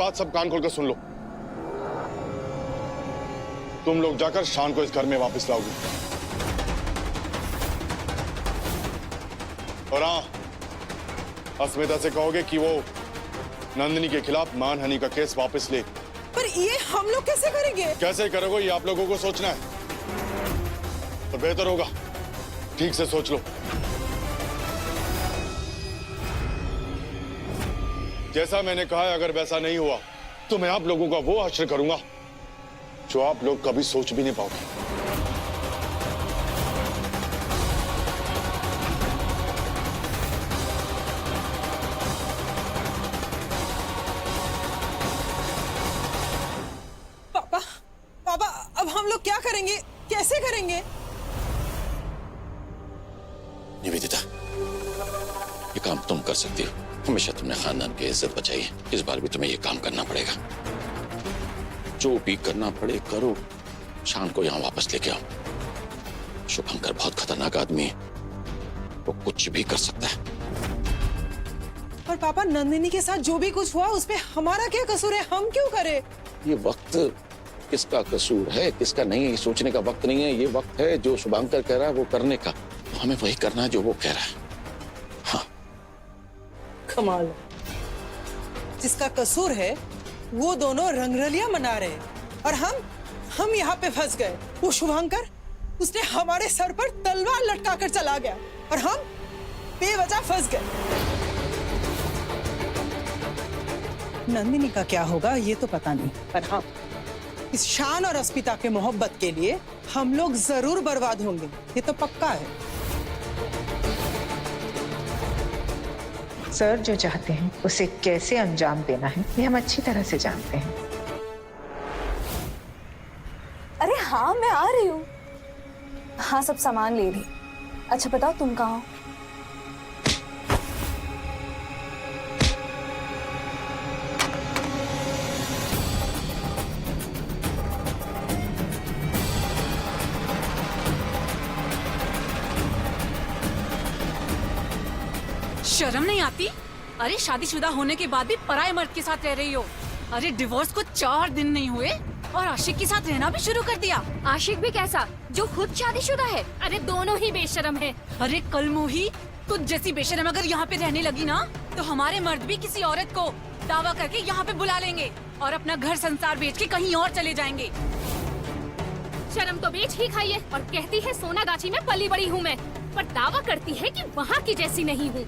बात सब कान खोलकर सुन लो। तुम लोग जाकर शान को इस घर में वापस लाओगे। और हाँ, अस्मिता से कहोगे कि वो नंदिनी के खिलाफ मानहानि का केस वापस ले। पर ये हम लोग कैसे करेंगे? कैसे करोगे ये आप लोगों को सोचना है। तो बेहतर होगा ठीक से सोच लो। जैसा मैंने कहा है, अगर वैसा नहीं हुआ तो मैं आप लोगों का वो हश्र करूंगा जो आप लोग कभी सोच भी नहीं पाओगे। पापा, पापा, अब हम लोग क्या करेंगे? कैसे करेंगे? निवेदिता, ये काम तुम कर सकती हो। हमेशा तुमने खानदान की इज्जत बचाई है, इस बार भी तुम्हें ये काम करना पड़ेगा। जो भी करना पड़े करो, शान को यहाँ वापस लेके आओ। शुभंकर बहुत खतरनाक आदमी है, वो कुछ भी कर सकता है। पर पापा, नंदिनी के साथ जो भी कुछ हुआ उसमें हमारा क्या कसूर है? हम क्यों करें? ये वक्त किसका कसूर है किसका नहीं, ये सोचने का वक्त नहीं है। ये वक्त है जो शुभंकर कह रहा है वो करने का। तो हमें वही करना है जो वो कह रहा है। हाँ, कमाल। जिसका कसूर है वो दोनों रंगरलियां मना रहे हैं और हम यहाँ पे फंस गए। वो शुभंकर, उसने हमारे सर पर तलवार लटका कर चला गया और हम बेवजह फंस गए। नंदिनी का क्या होगा ये तो पता नहीं, पर हाँ, इस शान और अस्मिता के मोहब्बत के लिए हम लोग जरूर बर्बाद होंगे, ये तो पक्का है। सर जो चाहते हैं उसे कैसे अंजाम देना है ये हम अच्छी तरह से जानते हैं। अरे हाँ, मैं आ रही हूँ। हाँ, सब सामान ले ली। अच्छा बताओ तुम कहाँ हो? शर्म नहीं आती? अरे शादीशुदा होने के बाद भी पराये मर्द के साथ रह रही हो। अरे डिवोर्स को 4 दिन नहीं हुए और आशिक के साथ रहना भी शुरू कर दिया। आशिक भी कैसा, जो खुद शादीशुदा है? अरे दोनों ही बेशरम है। अरे कल मोही, तुझ जैसी बेशरम अगर यहाँ पे रहने लगी ना तो हमारे मर्द भी किसी औरत को दावा करके यहाँ पे बुला लेंगे और अपना घर संसार बेच के कहीं और चले जाएंगे। शर्म तो बेच ही खाई है और कहती है सोनागाछी में पली बड़ी हूँ मैं, पर दावा करती है कि वहाँ की जैसी नहीं हूँ।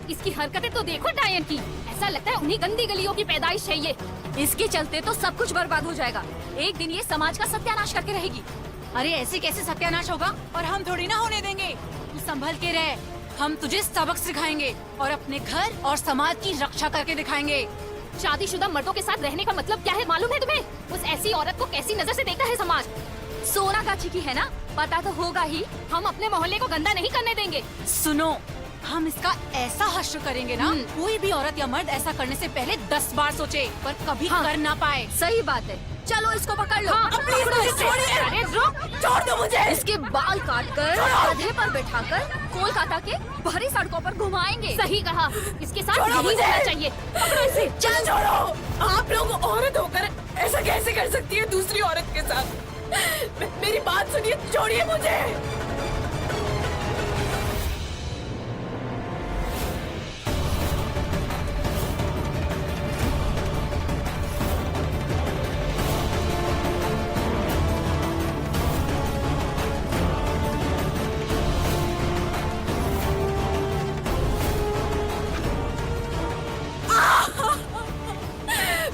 इसकी हरकतें तो देखो डायन की, ऐसा लगता है उन्हीं गंदी गलियों की पैदाइश है ये। इसके चलते तो सब कुछ बर्बाद हो जाएगा। एक दिन ये समाज का सत्यानाश करके रहेगी। अरे ऐसे कैसे सत्यानाश होगा और हम थोड़ी ना होने देंगे। तू संभल के रह, हम तुझे सबक सिखाएंगे और अपने घर और समाज की रक्षा करके दिखाएंगे। शादीशुदा मर्दों के साथ रहने का मतलब क्या है मालूम है तुम्हें? उस ऐसी औरत को कैसी नजर से देखता है समाज। सोनागाछी की है ना, पता तो होगा ही। हम अपने मोहल्ले को गंदा नहीं करने देंगे। सुनो, हम इसका ऐसा हश्र करेंगे ना, कोई भी औरत या मर्द ऐसा करने से पहले 10 बार सोचे पर कभी कर ना पाए। सही बात है, चलो इसको पकड़ लो। हाँ, अरे रुक, छोड़ दो मुझे। इसके बाल काट कर गधे पर बैठाकर कोलकाता के भरी सड़कों पर घुमाएंगे। सही कहा, इसके साथ यही होना चाहिए। पकड़ो इसे। चल छोड़ो। आप लोग औरत होकर ऐसा कैसे कर सकती है दूसरी औरत के साथ? मेरी बात सुनिए, छोड़िए मुझे।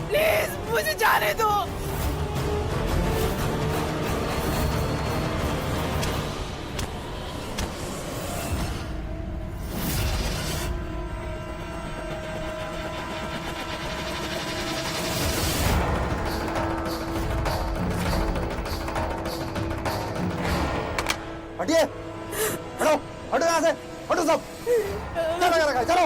प्लीज मुझे जाने दो। हटिए, हटो, हटो यहाँ से, हटो सब। क्या लगा रखा है? चलो।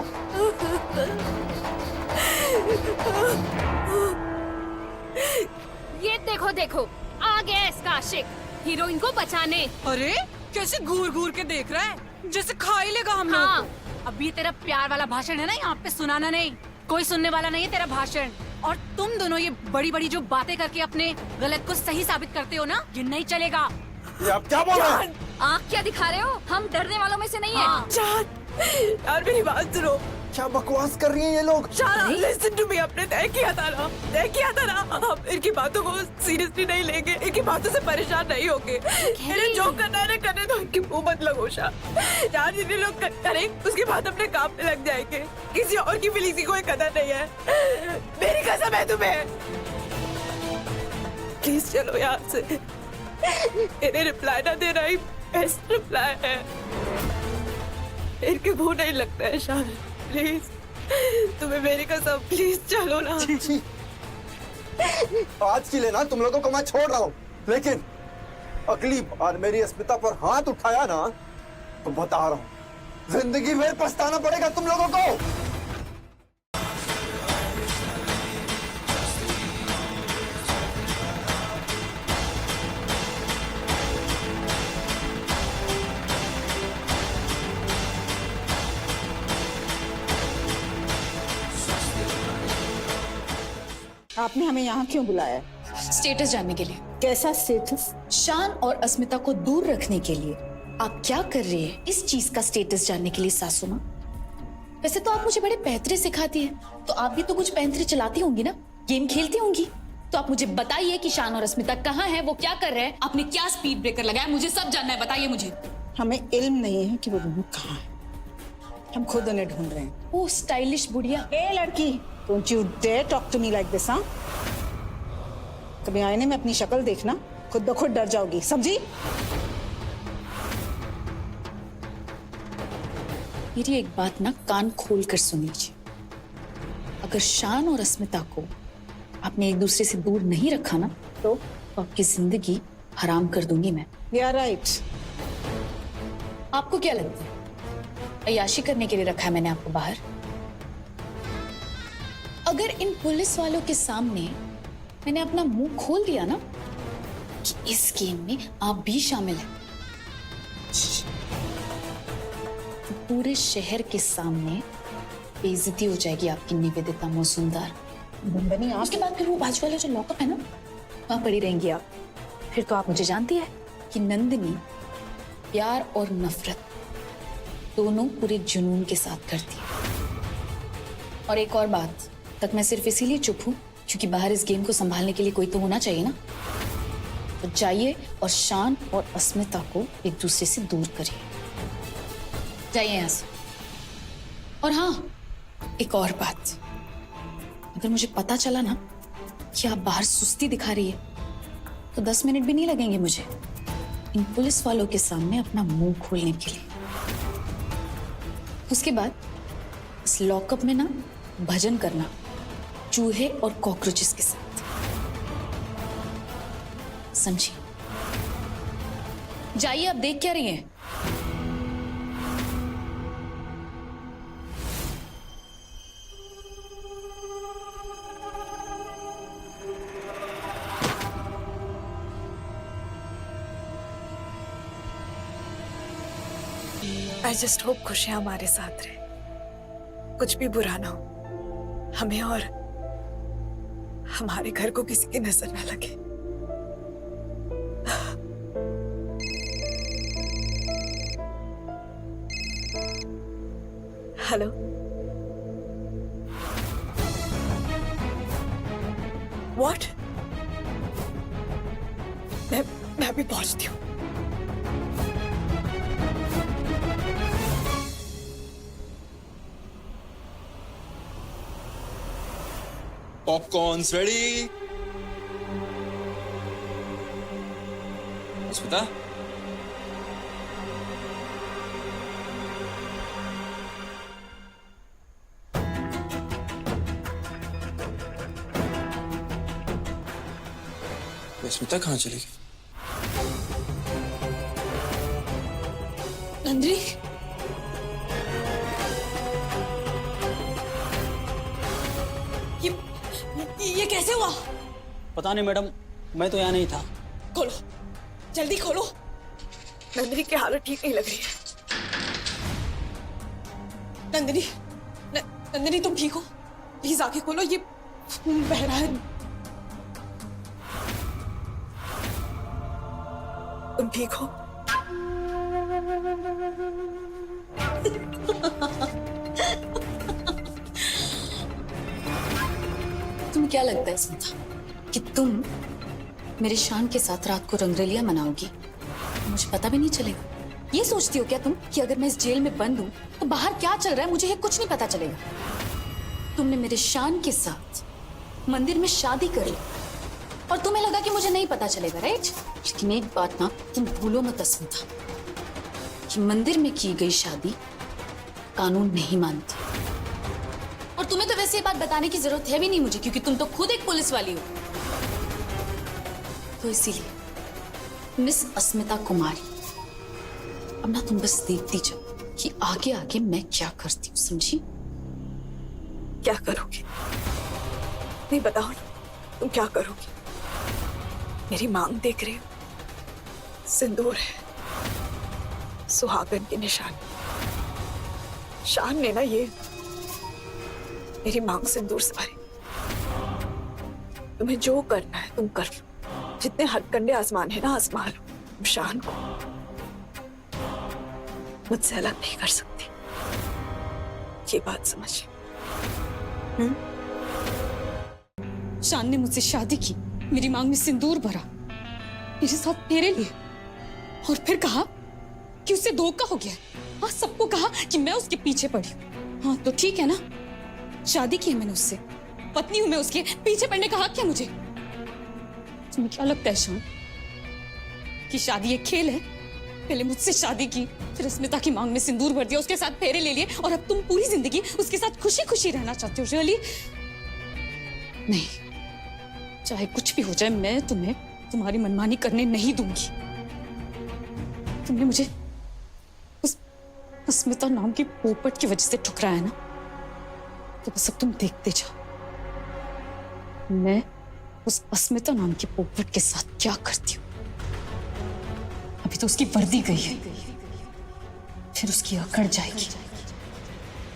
ये देखो देखो, आ गया इसका आशिक हीरोइन को बचाने। अरे कैसे घूर घूर के देख रहा है, जैसे खा ही लेगा हम लोग। हाँ। अभी तेरा प्यार वाला भाषण है ना, यहाँ पे सुनाना नहीं। कोई सुनने वाला नहीं है तेरा भाषण। और तुम दोनों ये बड़ी बड़ी जो बातें करके अपने गलत को सही साबित करते हो ना, ये नहीं चलेगा। ये आप क्या बोल रहे हैं? आँख क्या दिखा रहे हो? हम डरने वालों में से नहीं है। चांद, यार मेरी बात सुनो। क्या बकवास कर रही हैं ये लोग? लिसन टू मी, आपने तय किया था ना, हम इनकी बातों को सीरियसली नहीं लेंगे, इनकी बातों से परेशान नहीं होंगे। इन्हें जो करना है करने दो, इनकी मुंह मत लगो। यार जितने लोग करें उसके बाद अपने काम में लग जाएंगे। किसी और की फीलिंग्स की कोई कदर नहीं है। मेरी कसम है तुम्हें। प्लीज चलो यहाँ से। इन्हें रिप्लाई ना देना ही बेस्ट रिप्लाई है। इनके मुंह नहीं लगता है शान। प्लीज, तुम्हें मेरी कसम, प्लीज चलो ना। आज के लिए ना तुम लोगों को मैं छोड़ रहा हूँ, लेकिन अगली बार मेरी अस्मिता पर हाथ उठाया ना तो बता रहा हूँ, जिंदगी भर पछताना पड़ेगा तुम लोगों को। आपने हमें यहाँ क्यों बुलाया? स्टेटस जानने के लिए। कैसा स्टेटस? शान और अस्मिता को दूर रखने के लिए आप क्या कर रही है, इस चीज का स्टेटस जानने के लिए सासू माँ। वैसे तो आप मुझे बड़े पैंतरे सिखाती हैं, तो आप भी तो कुछ पैंतरे चलाती होंगी ना, गेम खेलती होंगी। तो आप मुझे बताइए कि शान और अस्मिता कहाँ हैं, वो क्या कर रहे हैं, आपने क्या स्पीड ब्रेकर लगाया, मुझे सब जानना है, बताइए मुझे। हमें इल्म नहीं है कि वो दोनों कहाँ हैं, हम खुद उन्हें ढूंढ रहे हैं। ओ स्टाइलिश बुढ़िया। ए लड़की, don't you dare talk to me like this. हाँ, कभी आईने में अपनी शक्ल देखना, खुद ब खुद डर जाओगी, समझी? मेरी एक बात ना कान खोल कर सुन लीजिए। अगर शान और अस्मिता को आपने एक दूसरे से दूर नहीं रखा ना, तो आपकी जिंदगी हराम कर दूंगी मैं। You are right. आपको क्या लगता है, अय्याशी करने के लिए रखा है मैंने आपको बाहर? अगर इन पुलिस वालों के सामने मैंने अपना मुंह खोल दिया ना कि इस गेम में आप भी शामिल हैं, तो पूरे शहर के सामने बेइज्जती हो जाएगी आपकी निवेदिता मौसुमदार। उसके बाद फिर वो बाजू वाला जो लॉकअप है ना, वहां पड़ी रहेंगी आप। फिर तो आप मुझे जानती है कि नंदिनी प्यार और नफरत दोनों पूरे जुनून के साथ करती है। और एक और बात, तक मैं सिर्फ इसीलिए चुप हूं क्योंकि बाहर इस गेम को संभालने के लिए कोई तो होना चाहिए ना। तो जाइए और शान और अस्मिता को एक दूसरे से दूर करिए, जाइए यहां से। और हाँ, एक और बात, अगर मुझे पता चला ना कि आप बाहर सुस्ती दिखा रही है, तो 10 मिनट भी नहीं लगेंगे मुझे इन पुलिस वालों के सामने अपना मुंह खोलने के लिए। उसके बाद इस लॉकअप में ना भजन करना चूहे और कॉकरोचेस के साथ, समझी? जाइए, आप देख क्या रही हैं? I just hope खुशियां हमारे साथ रहे, कुछ भी बुरा ना हो, हमें और हमारे घर को किसी की नजर ना लगे। Hello, what? मैं अभी पहुंचती हूँ। Popcorns ready. अस्मिता, अस्मिता कहाँ चली गई? नंदिनी, ये कैसे हुआ? पता नहीं मैडम, मैं तो यहाँ नहीं था। खोलो, जल्दी खोलो। नंदिनी की हालत ठीक नहीं लग रही है। नंदिनी, नंदिनी तुम ठीक हो? प्लीज आंखें खोलो। ये खून बह रहा है। तुम ठीक हो? तुम्हें क्या लगता है स्मिता कि तुम मेरे शान के साथ रात को रंगरलिया मनाओगी? मुझे पता भी नहीं चलेगा। ये सोचती हो क्या तुम कि अगर मैं इस जेल में बंद हूं तो बाहर क्या चल रहा है मुझे ये कुछ नहीं पता चलेगा? तुमने मेरे शान के साथ मंदिर में शादी कर ली और तुम्हें लगा कि मुझे नहीं पता चलेगा, राइट? लेकिन एक बात ना तुम भूलो मत स्मिता कि मंदिर में की गई शादी कानून नहीं मानती। और तुम्हें तो वैसे ये बात बताने की जरूरत है भी नहीं मुझे, क्योंकि तुम तो खुद एक पुलिस वाली हो। तो इसीलिए मिस अस्मिता कुमारी, अब ना तुम बस देखती जाओ कि आगे आगे मैं क्या करती हूँ, समझी? क्या करोगी? नहीं बताओ ना, तुम क्या करोगी? मेरी मांग देख रही हो, सिंदूर है, सुहागन की निशानी। शान ने ना ये मेरी मांग सिंदूर से भरी। तुम्हें जो करना है तुम कर लो, जितने हथकंडे आसमान है ना आसमा लो। तुम शान को मुझसे अलग नहीं कर सकती, ये बात समझ। शान ने मुझसे शादी की, मेरी मांग में सिंदूर भरा, मेरे साथ फेरे लिए और फिर कहा कि उससे धोखा हो गया। हाँ, सबको कहा कि मैं उसके पीछे पड़ी हूँ। हाँ तो ठीक है ना, शादी की है मैंने उससे, पत्नी हूं मैं उसके, पीछे पड़ने का हक क्या मुझे? तुम्हें क्या लगता है शान कि शादी एक खेल है? पहले मुझसे शादी की, फिर स्मिता की मांग में सिंदूर भर दिया, उसके साथ फेरे ले लिए और अब तुम पूरी जिंदगी उसके साथ खुशी खुशी रहना चाहते हो? रियली? नहीं, चाहे कुछ भी हो जाए मैं तुम्हें तुम्हारी मनमानी करने नहीं दूंगी। तुमने मुझे उस अस्मिता नाम की पोपट की वजह से ठुकराया ना, तो बस अब तुम देखते जाओ मैं उस अस्मिता नाम की पोपट के साथ क्या करती हूँ। अभी तो उसकी वर्दी गई है, फिर उसकी अकड़ जाएगी।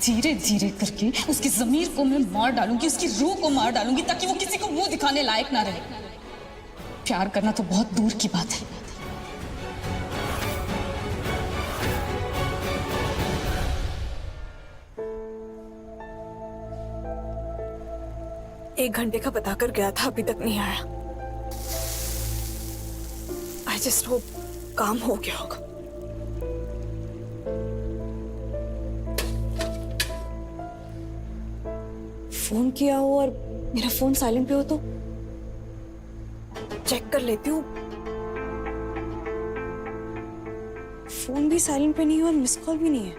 धीरे धीरे करके उसकी जमीर को मैं मार डालूंगी, उसकी रूह को मार डालूंगी, ताकि वो किसी को मुंह दिखाने लायक ना रहे। प्यार करना तो बहुत दूर की बात है। एक घंटे का बता कर गया था, अभी तक नहीं आया। आई जस्ट होप काम हो गया होगा। फोन किया हो और मेरा फोन साइलेंट पे हो तो चेक कर लेती हूँ। फोन भी साइलेंट पे नहीं है और मिस कॉल भी नहीं है।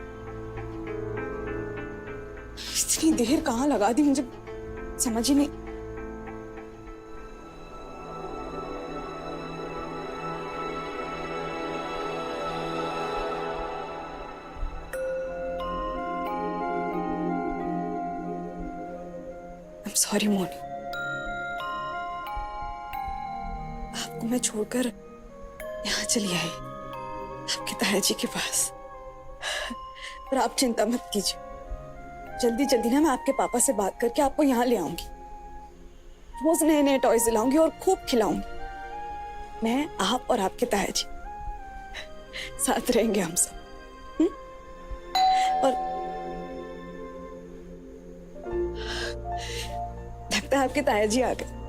इतनी देर कहाँ लगा दी मुझे समझ ही नहीं। I'm sorry मोनी, आपको मैं छोड़कर यहाँ चली आई आपके ताया जी के पास। पर आप चिंता मत कीजिए, जल्दी जल्दी ना मैं आपके पापा से बात करके आपको यहाँ ले आऊंगी। रोज नए नए टॉयज दिलाऊंगी और खूब खिलाऊंगी। मैं, आप और आपके ताया जी साथ रहेंगे हम सब। और लगता है आपके ताया जी आ गए।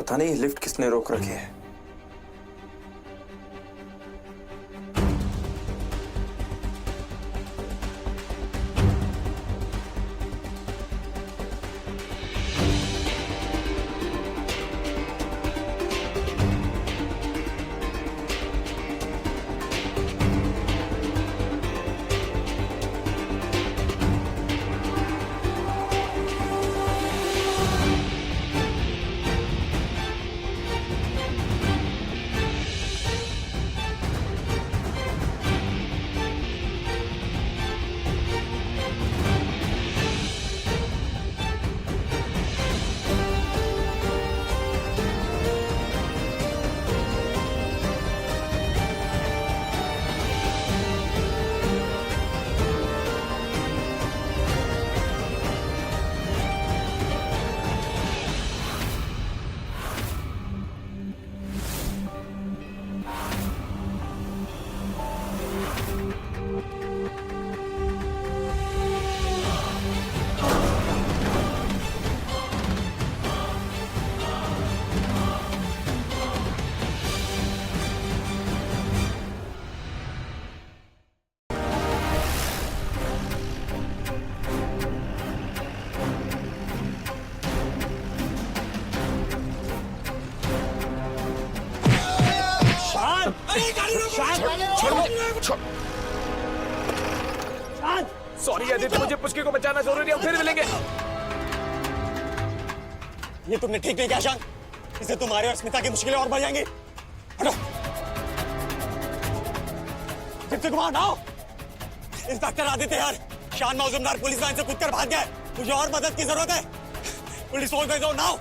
पता नहीं लिफ्ट किसने रोक रखी है। सॉरी आदित्य, मुझे पुचके को बचाना जरूरी है, हम फिर मिलेंगे। ये तुमने ठीक नहीं किया शान, इससे तुम्हारे और स्मिता की मुश्किलें और बढ़ जाएंगी। हटो। दीप्ति कुमार नाओ। इंस्पेक्टर आदित्य यार, शान मौजूमदार पुलिस लाइन से कूदकर भाग गया। मुझे और मदद की जरूरत है। पुलिस फोर्स भेजो नाओ।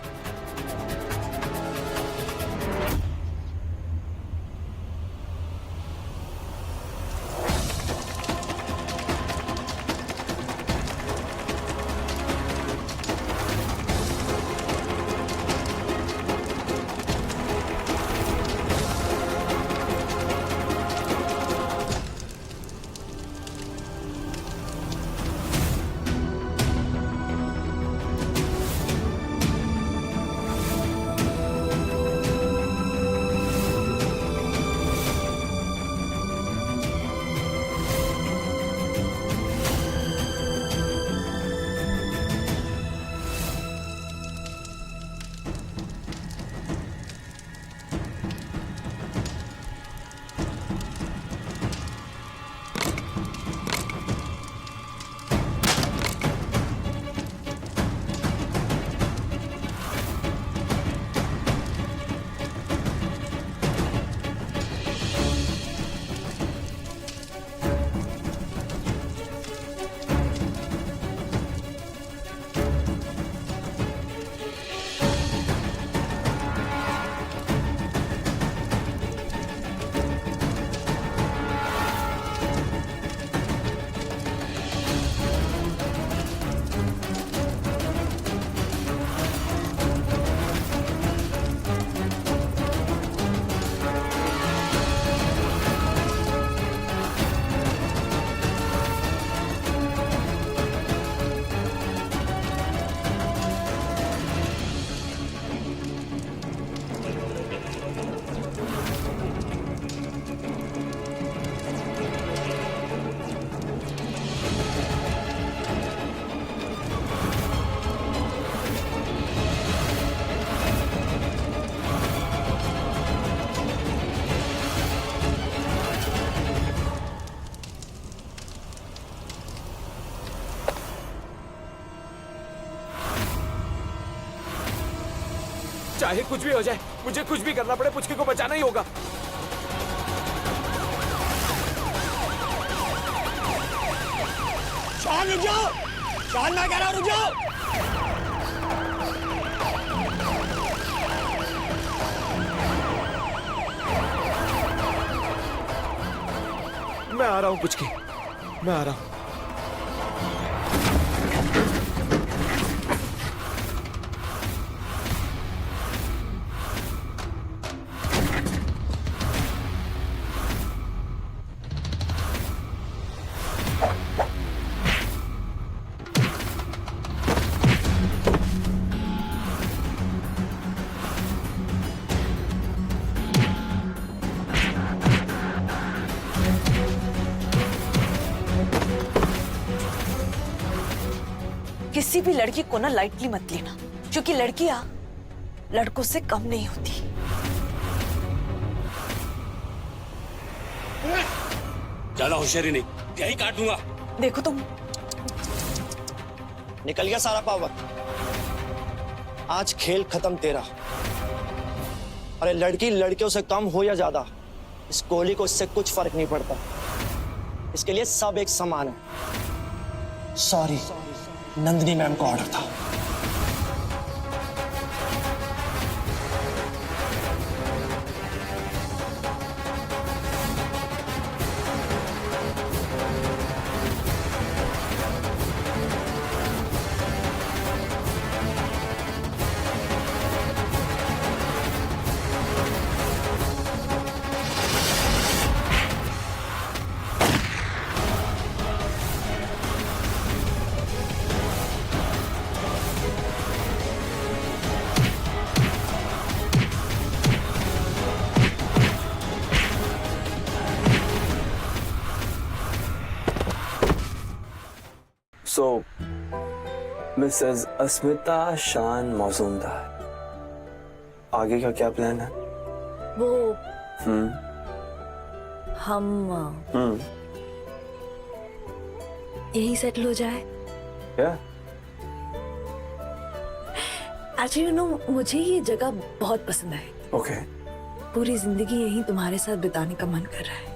चाहे कुछ भी हो जाए, मुझे कुछ भी करना पड़े, पुचके को बचाना ही होगा। शान रुक जाओ, शान मैं कह रहा हूं रुक जाओ। मैं आ रहा हूं पुचके, मैं आ रहा हूं। किसी भी लड़की को ना लाइटली मत लेना, क्योंकि लड़कियां लड़कों से कम नहीं होती। ज्यादा होशियारी नहीं, यही काट दूंगा। देखो तुम, निकल गया सारा पावर। आज खेल खत्म तेरा। अरे लड़की लड़कियों से कम हो या ज्यादा, इस कोहली को इससे कुछ फर्क नहीं पड़ता। इसके लिए सब एक समान है। सॉरी, नंदिनी मैम का ऑर्डर था। So, Mrs. अस्मिता शान मौजूमदार, आगे का क्या प्लान है? वो हम यही सेटल हो जाए। क्या? एक्चुअली यू नो, मुझे ये जगह बहुत पसंद है। ओके। पूरी जिंदगी यहीं तुम्हारे साथ बिताने का मन कर रहा है।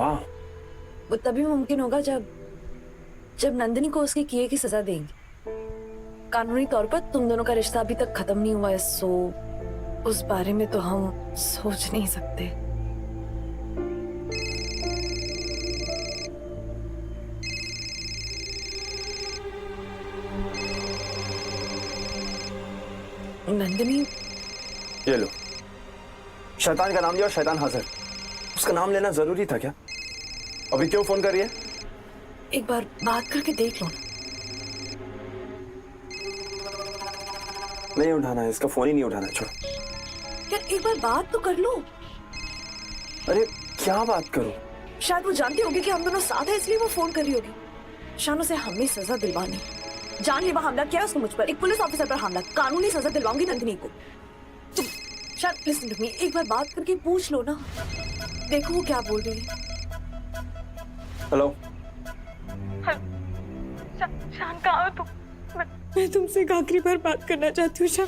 वाह। वो तभी मुमकिन होगा जब नंदिनी को उसके किए की सजा देंगे। कानूनी तौर पर तुम दोनों का रिश्ता अभी तक खत्म नहीं हुआ है, सो उस बारे में तो हम सोच नहीं सकते। नंदिनी, ये लो, शैतान का नाम लिया और शैतान हाजिर। उसका नाम लेना जरूरी था क्या? अभी क्यों फोन कर रही है? एक बार बात करके देख लो ना। नहीं उठाना है, इसका फोन ही नहीं उठाना है, छोड़ो। यार एक बार बात तो कर लो। अरे क्या बात करूं? शायद वो जानती होगी कि हम दोनों साथ हैं, इसलिए वो फोन कर रही होगी। शानू से हमें सजा दिलवानी। जानलेवा हमला किया उसको मुझ पर, एक पुलिस ऑफिसर पर हमला। कानूनी सजा दिलवाऊंगी नंदिनी को। तुम शायद लिसन टू मी, एक बार बात करके पूछ लो ना। देखो वो क्या बोल रही है। हेलो शान, कहाँ हो तुम? मैं तुमसे एक आखिरी बार बात करना चाहती हूँ शान।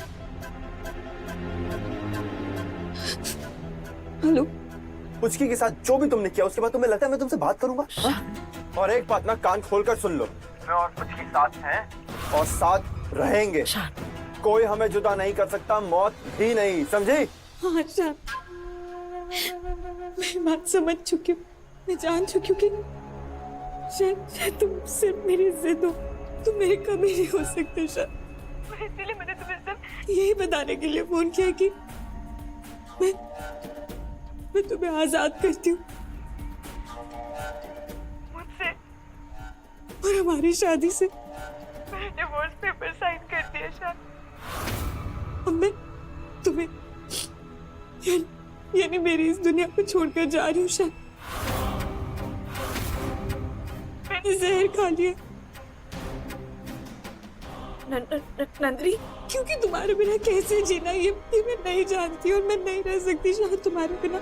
हेलो। पुचकी के साथ जो भी तुमने किया उसके बाद तुम्हें लगता है मैं तुमसे बात करूंगा? और एक बात ना कान खोलकर सुन लो, मैं और पुचकी साथ हैं और साथ रहेंगे। कोई हमें जुदा नहीं कर सकता, मौत भी नहीं, समझी? हाँ शान, मैं बात समझ चुकी हूँ। मैं जान चुकी हूँ कि शायद तुम सिर्फ मेरी जिद हो, तुम मेरे कभी नहीं हो सकते शायद। इसीलिए मैंने तुम्हें सिर्फ यही बताने के लिए फोन किया कि मैं तुम्हें आजाद करती हूँ मुझसे, और हमारी शादी से। मैंने डिवोर्स पेपर साइन कर दिया शायद। अब मैं तुम्हें यानी मेरी इस दुनिया को छोड़कर जा रही हूँ शायद। मैंने जहर खा लिया नंदिनी, क्योंकि तुम्हारे बिना कैसे जीना ये मैं नहीं जानती, और मैं नहीं रह सकती शायद तुम्हारे बिना।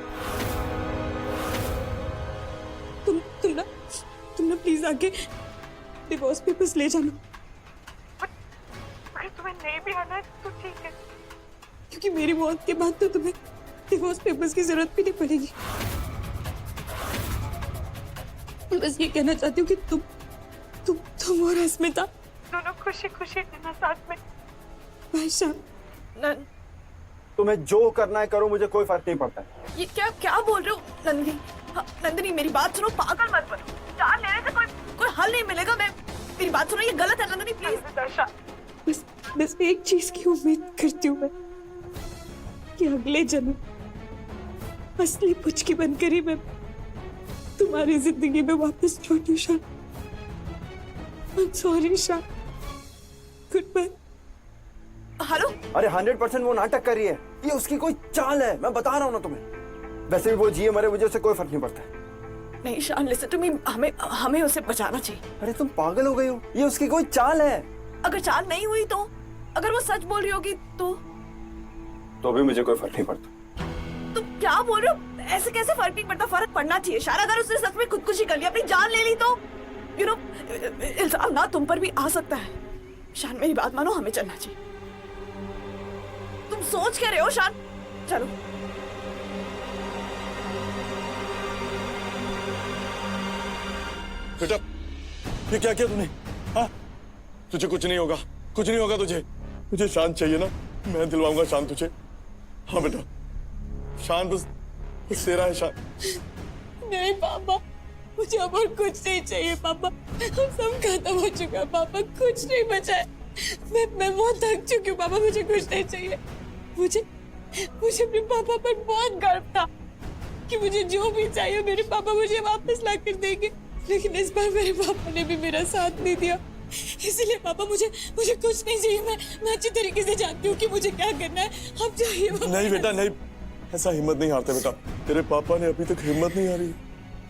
तुम ना प्लीज आके डिवोर्स पेपर्स ले जाना। अगर तुम्हें नहीं भी आना तो ठीक है, क्योंकि मेरी मौत के बाद तो तुम्हें डिवोर्स पेपर्स की जरूरत भी नहीं पड़ेगी। मैं बस ये कहना चाहती हूँ कि तुम और अस्मिता दोनों खुशी खुशी रहना साथ में। भाईशान, तुम्हें जो करना है करो, मुझे कोई फर्क नहीं पड़ता है। ये क्या बोल रहे हो नंदिनी? नंदिनी मेरी बात सुनो, पागल मत बनो। जान लेने से कोई हल नहीं मिलेगा। मेरी बात सुनो, ये गलत है नंदिनी, प्लीज। बस एक चीज की उम्मीद करती हूँ मैं, कि अगले जन्म असली पुचकी बनकर ही मैं तुम्हारी जिंदगी में वापस लौटूं शान। I'm sorry शान। Good hello. अरे 100% वो नाटक कर रही है, ये उसकी कोई चाल है, मैं बता रहा हूँ ना तुम्हें। वैसे भी वो जिए मरे मुझे उससे कोई फर्क नहीं पड़ता। नहीं शान, लिसन टू मी, हमें उसे बचाना चाहिए। अरे तुम पागल हो गई हो, ये उसकी कोई चाल है। अगर चाल नहीं हुई तो, अगर वो सच बोल रही होगी तो भी मुझे कोई फर्क नहीं पड़ता। तुम क्या बोल रहे हो? ऐसे कैसे फर्क नहीं पड़ता? फर्क पड़ना चाहिए शान। अगर उसने सच में खुदकुशी कर ली, अपनी जान ले ली तो यू नो इल्जाम ना तुम पर भी आ सकता है। शान मेरी बात मानो, हमें चलना चाहिए। तुम सोच क्या रहे हो शान? चलो। बेटा ये क्या किया तूने? हाँ तुझे कुछ नहीं होगा, कुछ नहीं होगा तुझे। तुझे शांत चाहिए ना, मैं दिलवाऊंगा शांत तुझे। हाँ बेटा शांत बस तेरा है शांत। नहीं पापा, मुझे अब और कुछ नहीं चाहिए पापा। सब खत्म हो चुका है पापा, कुछ नहीं बचा है। मैं बहुत थक चुकी हूँ पापा, मुझे कुछ नहीं चाहिए। मुझे अपने पापा पर बहुत गर्व था कि मुझे जो भी चाहिए मेरे पापा मुझे वापस ला कर देंगे, लेकिन इस बार मेरे पापा ने भी मेरा साथ नहीं दिया। इसलिए पापा मुझे कुछ नहीं चाहिए। मैं अच्छी तरीके से जानती हूँ कि मुझे क्या करना है। आप जाइए। नहीं बेटा नहीं, ऐसा हिम्मत नहीं हारते बेटा। तेरे पापा ने अभी तक हिम्मत नहीं हारी।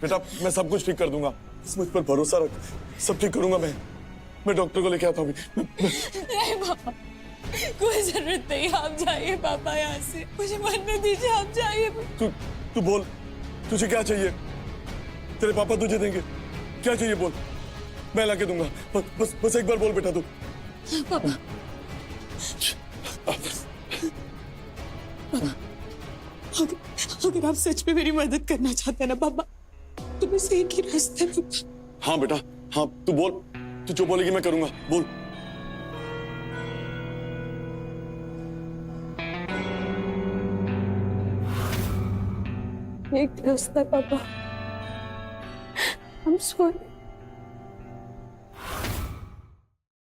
बेटा मैं सब कुछ ठीक कर दूंगा, मुझ पर भरोसा रख, सब ठीक करूंगा मैं डॉक्टर को लेके आता हूँ। नहीं पापा, कोई जरूरत नहीं, आप जाइए पापा यहाँ से, मुझे मरने दीजिए, आप जाइए। तू बोल, तुझे क्या चाहिए? तेरे पापा तुझे देंगे, क्या चाहिए बोल, मैं लाके दूंगा। बस एक बार बोल बेटा तू। पापा अगर आप सच में मेरी मदद करना चाहते हैं ना पापा, तो बस एक ही रास्ता है। हाँ बेटा हाँ, तू बोल, तू जो बोलेगी मैं करूंगा, बोल। एक रास्ता पापा, I'm sorry।